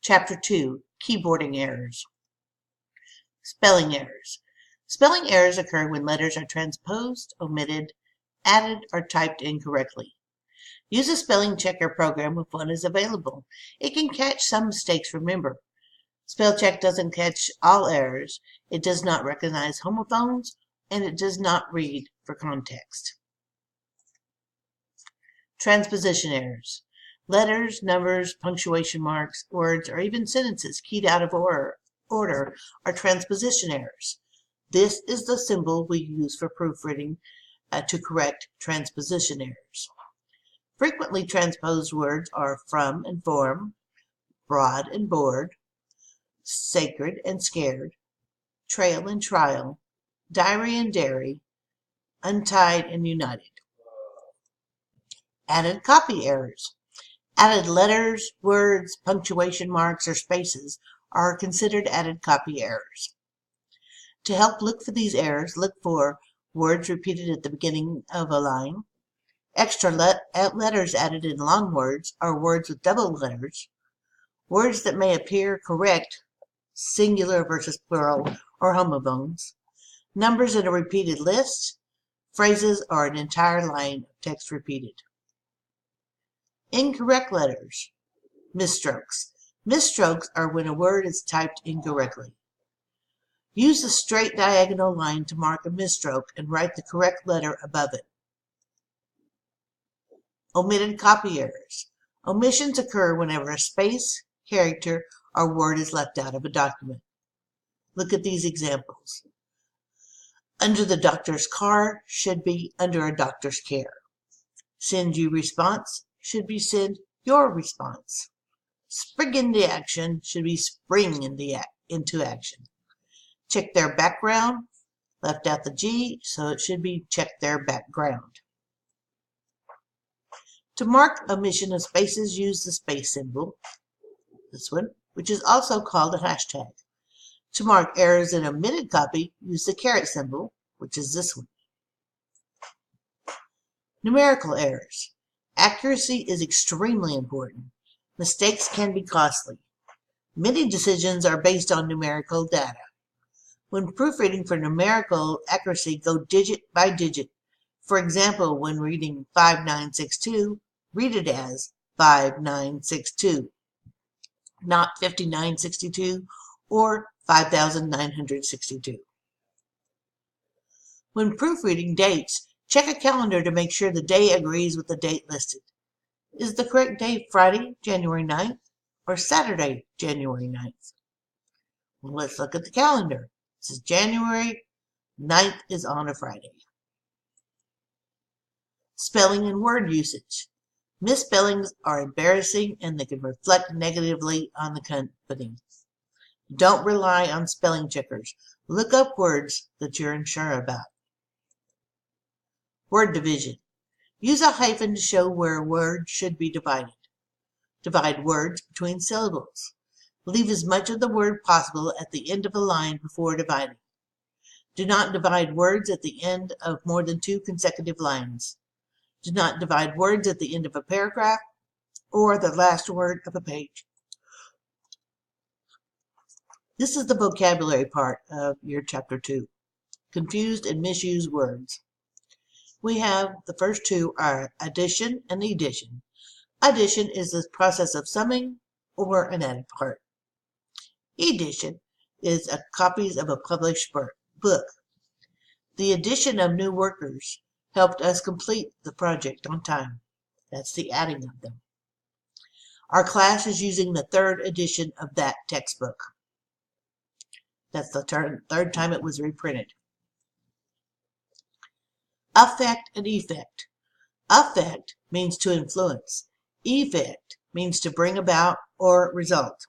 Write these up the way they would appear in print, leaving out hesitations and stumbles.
Chapter 2, Keyboarding Errors. Spelling errors. Spelling errors occur when letters are transposed, omitted, added, or typed incorrectly. Use a spelling checker program if one is available. It can catch some mistakes, remember. Spell check doesn't catch all errors. It does not recognize homophones, and it does not read for context. Transposition errors. Letters, numbers, punctuation marks, words, or even sentences keyed out of order are transposition errors. This is the symbol we use for proofreading to correct transposition errors. Frequently transposed words are from and form, broad and board, sacred and scared, trail and trial, diary and dairy, untied and united. Added copy errors. Added letters, words, punctuation marks, or spaces are considered added copy errors. To help look for these errors, look for words repeated at the beginning of a line, extra letters added in long words or words with double letters, words that may appear correct, singular versus plural, or homophones, numbers in a repeated list, phrases, or an entire line of text repeated. Incorrect letters. Misstrokes. Misstrokes are when a word is typed incorrectly. Use the straight diagonal line to mark a misstroke and write the correct letter above it. Omitted copy errors. Omissions occur whenever a space, character, or word is left out of a document. Look at these examples. Under the doctor's car should be under a doctor's care. Send you response should be send your response. Spring into action should be spring into action. Check their background, left out the G, so it should be check their background. To mark omission of spaces, use the space symbol, this one, which is also called a hashtag. To mark errors in omitted copy, use the caret symbol, which is this one. Numerical errors. Accuracy is extremely important. Mistakes can be costly. Many decisions are based on numerical data. When proofreading for numerical accuracy, go digit by digit. For example, when reading 5962, read it as 5962, not 5962 or 5962. When proofreading dates, check a calendar to make sure the day agrees with the date listed. Is the correct day Friday, January 9th, or Saturday, January 9th? Well, let's look at the calendar. This is January 9th is on a Friday. Spelling and word usage. Misspellings are embarrassing and they can reflect negatively on the company. Don't rely on spelling checkers. Look up words that you're unsure about. Word division. Use a hyphen to show where a word should be divided. Divide words between syllables. Leave as much of the word possible at the end of a line before dividing. Do not divide words at the end of more than 2 consecutive lines. Do not divide words at the end of a paragraph or the last word of a page. This is the vocabulary part of your chapter 2. Confused and misused words. We have the first two are addition and edition. Addition is the process of summing or an added part. Edition is copies of a published book. The addition of new workers helped us complete the project on time. That's the adding of them. Our class is using the 3rd edition of that textbook. That's the third time it was reprinted. Affect and effect. Affect means to influence. Effect means to bring about or result.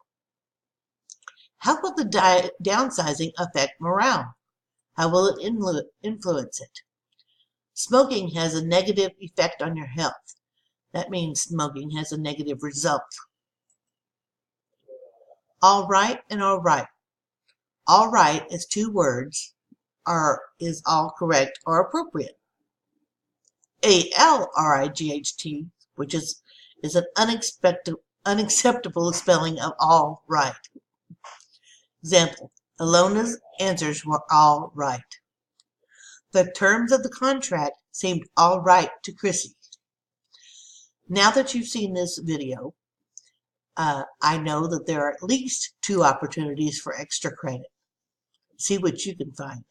How will the downsizing affect morale? How will it influence it? Smoking has a negative effect on your health. That means smoking has a negative result. All right and all right. All right is 2 words, is all correct or appropriate. ALRIGHT, which is an unacceptable spelling of all right. Example, Alona's answers were all right. The terms of the contract seemed all right to Chrissy. Now that you've seen this video, I know that there are at least 2 opportunities for extra credit. See what you can find.